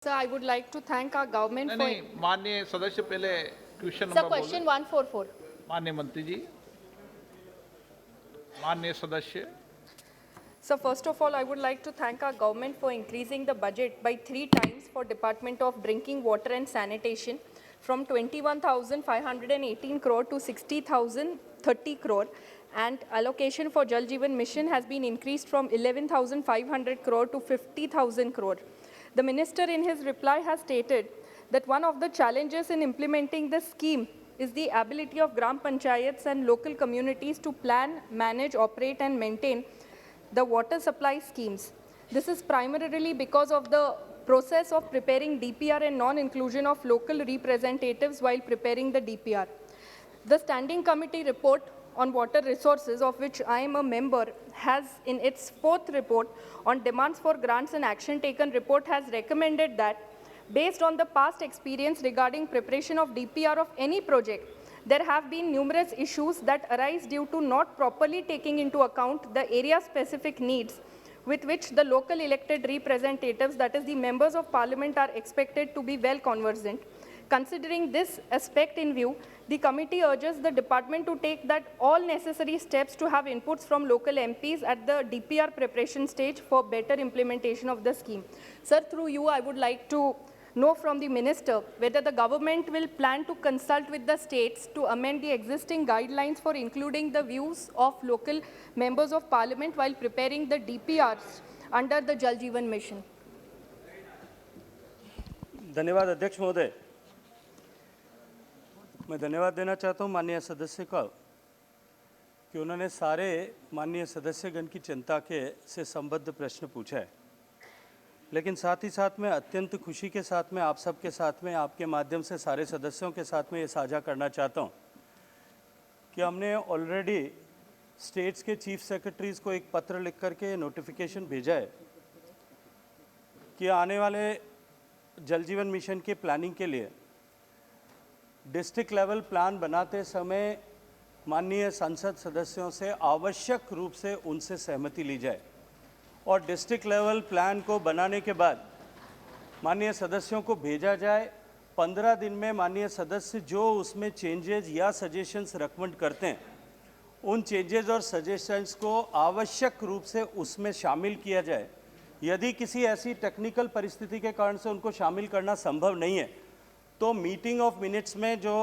Sir, I would like to thank our government for... नहीं, माननीय सदस्य पहले क्वेश्चन Sir, नंबर question 144. माननीय मंत्री जी, माननीय सदस्य। So first of all, I would like to thank our government for increasing the budget by 3 times for Department of Drinking Water and Sanitation from 21,518 crore to 60,030 crore, and allocation for Jal Jeevan Mission has been increased from 11,500 crore to 50,000 crore. The minister in his reply has stated that one of the challenges in implementing the scheme is the ability of Gram Panchayats and local communities to plan, manage, operate and maintain the water supply schemes. This is primarily because of the process of preparing DPR and non-inclusion of local representatives while preparing the DPR. The Standing Committee report on water resources, of which I am a member, has in its 4th report on demands for grants and action taken report has recommended that based on the past experience regarding preparation of DPR of any project, there have been numerous issues that arise due to not properly taking into account the area-specific needs with which the local elected representatives, that is the members of parliament, are expected to be well conversant. Considering this aspect in view, the committee urges the department to take that all necessary steps to have inputs from local MPs at the DPR preparation stage for better implementation of the scheme. Sir, through you, I would like to know from the minister whether the government will plan to consult with the states to amend the existing guidelines for including the views of local members of parliament while preparing the DPRs under the Jal Jeevan Mission. धन्यवाद अध्यक्ष महोदय। मैं धन्यवाद देना चाहता हूं माननीय सदस्य का कि उन्होंने सारे माननीय सदस्यगण की चिंता से संबद्ध प्रश्न पूछा है, लेकिन साथ ही साथ में अत्यंत खुशी के साथ में आप सबके साथ में आपके माध्यम से सारे सदस्यों के साथ में ये साझा करना चाहता हूं कि हमने ऑलरेडी स्टेट्स के चीफ सेक्रेटरीज़ को एक पत्र लिख करके नोटिफिकेशन भेजा है कि आने वाले जल जीवन मिशन के प्लानिंग के लिए डिस्ट्रिक्ट लेवल प्लान बनाते समय माननीय संसद सदस्यों से आवश्यक रूप से उनसे सहमति ली जाए और डिस्ट्रिक्ट लेवल प्लान को बनाने के बाद माननीय सदस्यों को भेजा जाए। 15 दिन में माननीय सदस्य जो उसमें चेंजेस या सजेशंस रिकमेंड करते हैं, उन चेंजेस और सजेशंस को आवश्यक रूप से उसमें शामिल किया जाए। यदि किसी ऐसी टेक्निकल परिस्थिति के कारण से उनको शामिल करना संभव नहीं है तो मीटिंग ऑफ मिनट्स में जो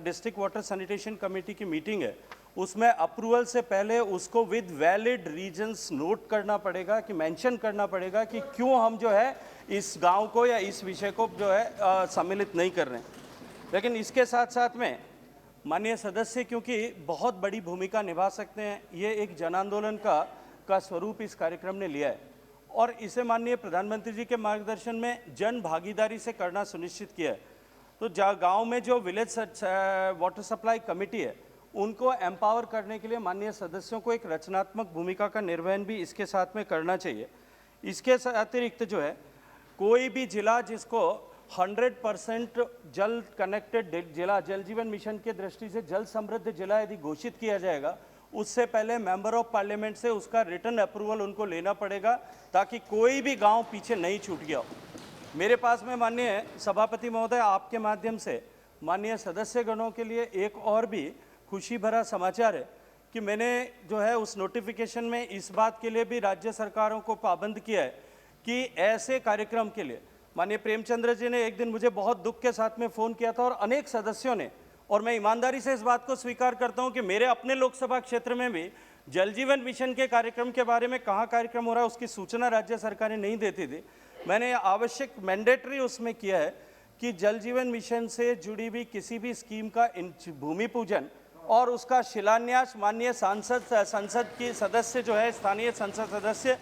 डिस्ट्रिक्ट वाटर सैनिटेशन कमेटी की मीटिंग है उसमें अप्रूवल से पहले उसको विद वैलिड रीजंस नोट करना पड़ेगा, कि मेंशन करना पड़ेगा कि क्यों हम जो है इस गांव को या इस विषय को जो है सम्मिलित नहीं कर रहे हैं। लेकिन इसके साथ साथ में माननीय सदस्य क्योंकि बहुत बड़ी भूमिका निभा सकते हैं, ये एक जन आंदोलन का स्वरूप इस कार्यक्रम ने लिया है और इसे माननीय प्रधानमंत्री जी के मार्गदर्शन में जन भागीदारी से करना सुनिश्चित किया है। तो गांव में जो विलेज वाटर सप्लाई कमेटी है उनको एम्पावर करने के लिए माननीय सदस्यों को एक रचनात्मक भूमिका का निर्वहन भी इसके साथ में करना चाहिए। इसके अतिरिक्त जो है कोई भी जिला जिसको 100% जल कनेक्टेड जिला जल जीवन मिशन के दृष्टि से जल समृद्ध जिला यदि घोषित किया जाएगा, उससे पहले मेंबर ऑफ पार्लियामेंट से उसका रिटर्न अप्रूवल उनको लेना पड़ेगा ताकि कोई भी गांव पीछे नहीं छूट गया हो। मेरे पास में माननीय सभापति महोदय आपके माध्यम से माननीय सदस्यगणों के लिए एक और भी खुशी भरा समाचार है कि मैंने जो है उस नोटिफिकेशन में इस बात के लिए भी राज्य सरकारों को पाबंद किया है कि ऐसे कार्यक्रम के लिए माननीय प्रेमचंद्र जी ने एक दिन मुझे बहुत दुख के साथ में फ़ोन किया था और अनेक सदस्यों ने, और मैं ईमानदारी से इस बात को स्वीकार करता हूं कि मेरे अपने लोकसभा क्षेत्र में भी जल जीवन मिशन के कार्यक्रम के बारे में कहाँ कार्यक्रम हो रहा है उसकी सूचना राज्य सरकारें नहीं देती थी। मैंने आवश्यक मैंडेटरी उसमें किया है कि जल जीवन मिशन से जुड़ी हुई किसी भी स्कीम का भूमि पूजन और उसका शिलान्यास माननीय संसद की सदस्य जो है स्थानीय संसद सदस्य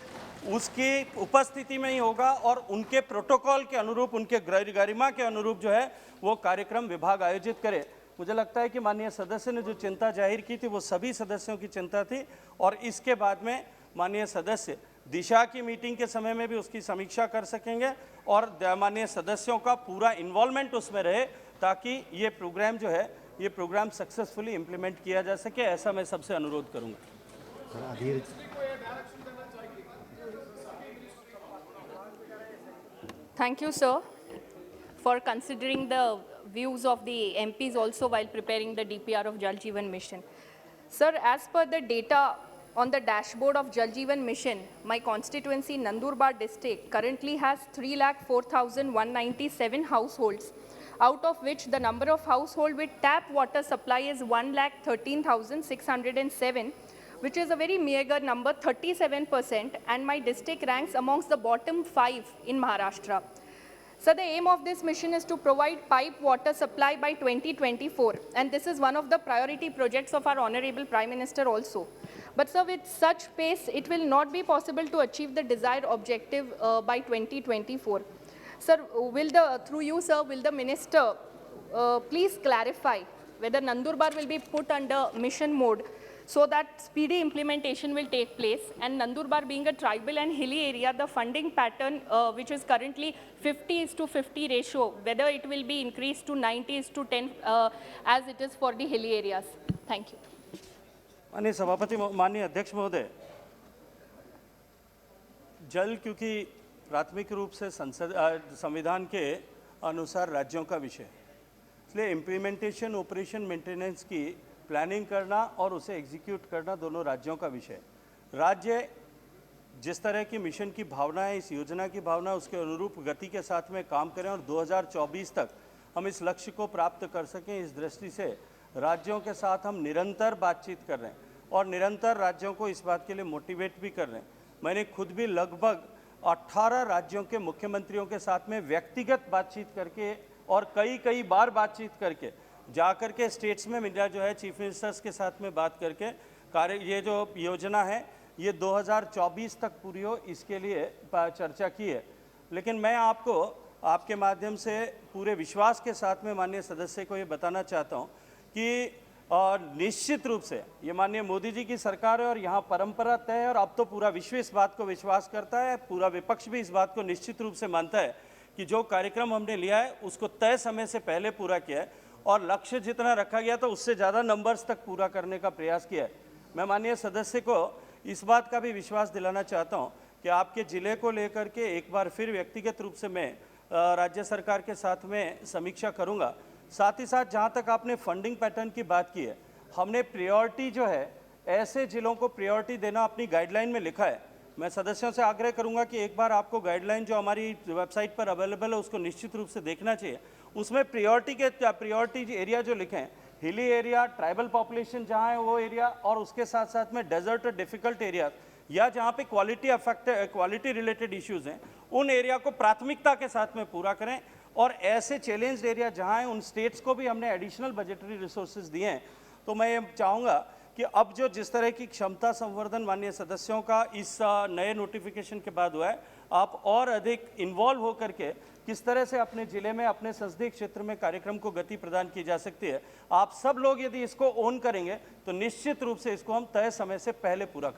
उसकी उपस्थिति में ही होगा और उनके प्रोटोकॉल के अनुरूप, उनके गरिमा के अनुरूप जो है वो कार्यक्रम विभाग आयोजित करे। मुझे लगता है कि माननीय सदस्य ने जो चिंता जाहिर की थी वो सभी सदस्यों की चिंता थी और इसके बाद में माननीय सदस्य दिशा की मीटिंग के समय में भी उसकी समीक्षा कर सकेंगे और माननीय सदस्यों का पूरा इन्वॉल्वमेंट उसमें रहे ताकि ये प्रोग्राम जो है ये प्रोग्राम सक्सेसफुली इम्प्लीमेंट किया जा सके, ऐसा मैं सबसे अनुरोध करूँगा। Thank you, sir, for considering the views of the MPs also while preparing the DPR of Jal Jeevan Mission. Sir, as per the data on the dashboard of Jal Jeevan Mission, my constituency Nandurbar district currently has 3,04,197 households, out of which the number of households with tap water supply is 1,13,607, which is a very meager number, 37%, and my district ranks amongst the bottom 5 in Maharashtra. So the aim of this mission is to provide pipe water supply by 2024, and this is one of the priority projects of our Honorable Prime Minister also. But sir, with such pace, it will not be possible to achieve the desired objective by 2024. Sir, through you, sir, will the minister please clarify whether Nandurbar will be put under mission mode so that speedy implementation will take place, and Nandurbar being a tribal and hilly area, the funding pattern which is currently 50:50 ratio, whether it will be increased to 90:10 as it is for the hilly areas. Thank you. माननीय सभापति माननीय अध्यक्ष महोदय, जल क्योंकि प्राथमिक रूप से संविधान के अनुसार राज्यों का विषय है, इसलिए इम्प्लीमेंटेशन, ऑपरेशन, मेंटेनेंस की प्लानिंग करना और उसे एग्जीक्यूट करना दोनों राज्यों का विषय है। राज्य जिस तरह की मिशन की भावना है, इस योजना की भावना है, उसके अनुरूप गति के साथ में काम करें और 2024 तक हम इस लक्ष्य को प्राप्त कर सकें, इस दृष्टि से राज्यों के साथ हम निरंतर बातचीत कर रहे हैं और निरंतर राज्यों को इस बात के लिए मोटिवेट भी कर रहे हैं। मैंने खुद भी लगभग 18 राज्यों के मुख्यमंत्रियों के साथ में व्यक्तिगत बातचीत करके और कई बार बातचीत करके जाकर के स्टेट्स में मेरा जो है चीफ मिनिस्टर्स के साथ में बात करके ये जो योजना है ये 2024 तक पूरी हो, इसके लिए चर्चा की है। लेकिन मैं आपको आपके माध्यम से पूरे विश्वास के साथ में माननीय सदस्य को ये बताना चाहता हूँ कि निश्चित रूप से ये माननीय मोदी जी की सरकार है और यहाँ परंपरा तय है और अब तो पूरा विश्व इस बात को विश्वास करता है, पूरा विपक्ष भी इस बात को निश्चित रूप से मानता है कि जो कार्यक्रम हमने लिया है उसको तय समय से पहले पूरा किया है और लक्ष्य जितना रखा गया था उससे ज़्यादा नंबर्स तक पूरा करने का प्रयास किया है। मैं माननीय सदस्य को इस बात का भी विश्वास दिलाना चाहता हूँ कि आपके ज़िले को लेकर के एक बार फिर व्यक्तिगत रूप से मैं राज्य सरकार के साथ में समीक्षा करूँगा। साथ ही साथ जहाँ तक आपने फंडिंग पैटर्न की बात की है, हमने प्रायोरिटी जो है ऐसे जिलों को प्रायोरिटी देना अपनी गाइडलाइन में लिखा है। मैं सदस्यों से आग्रह करूंगा कि एक बार आपको गाइडलाइन जो हमारी वेबसाइट पर अवेलेबल है उसको निश्चित रूप से देखना चाहिए। उसमें प्रायोरिटी एरिया जो लिखे हैं, हिली एरिया, ट्राइबल पॉपुलेशन जहाँ है वो एरिया, और उसके साथ साथ में डेजर्ट और डिफिकल्ट एरिया या जहाँ पे क्वालिटी रिलेटेड इश्यूज़ हैं उन एरिया को प्राथमिकता के साथ में पूरा करें और ऐसे चैलेंज्ड एरिया जहाँ हैं उन स्टेट्स को भी हमने एडिशनल बजटरी रिसोर्सेज दिए हैं। तो मैं ये चाहूँगा कि अब जो जिस तरह की क्षमता संवर्धन माननीय सदस्यों का इस नए नोटिफिकेशन के बाद हुआ है, आप और अधिक इन्वॉल्व होकर के किस तरह से अपने ज़िले में, अपने संसदीय क्षेत्र में कार्यक्रम को गति प्रदान की जा सकती है, आप सब लोग यदि इसको ओन करेंगे तो निश्चित रूप से इसको हम तय समय से पहले पूरा कर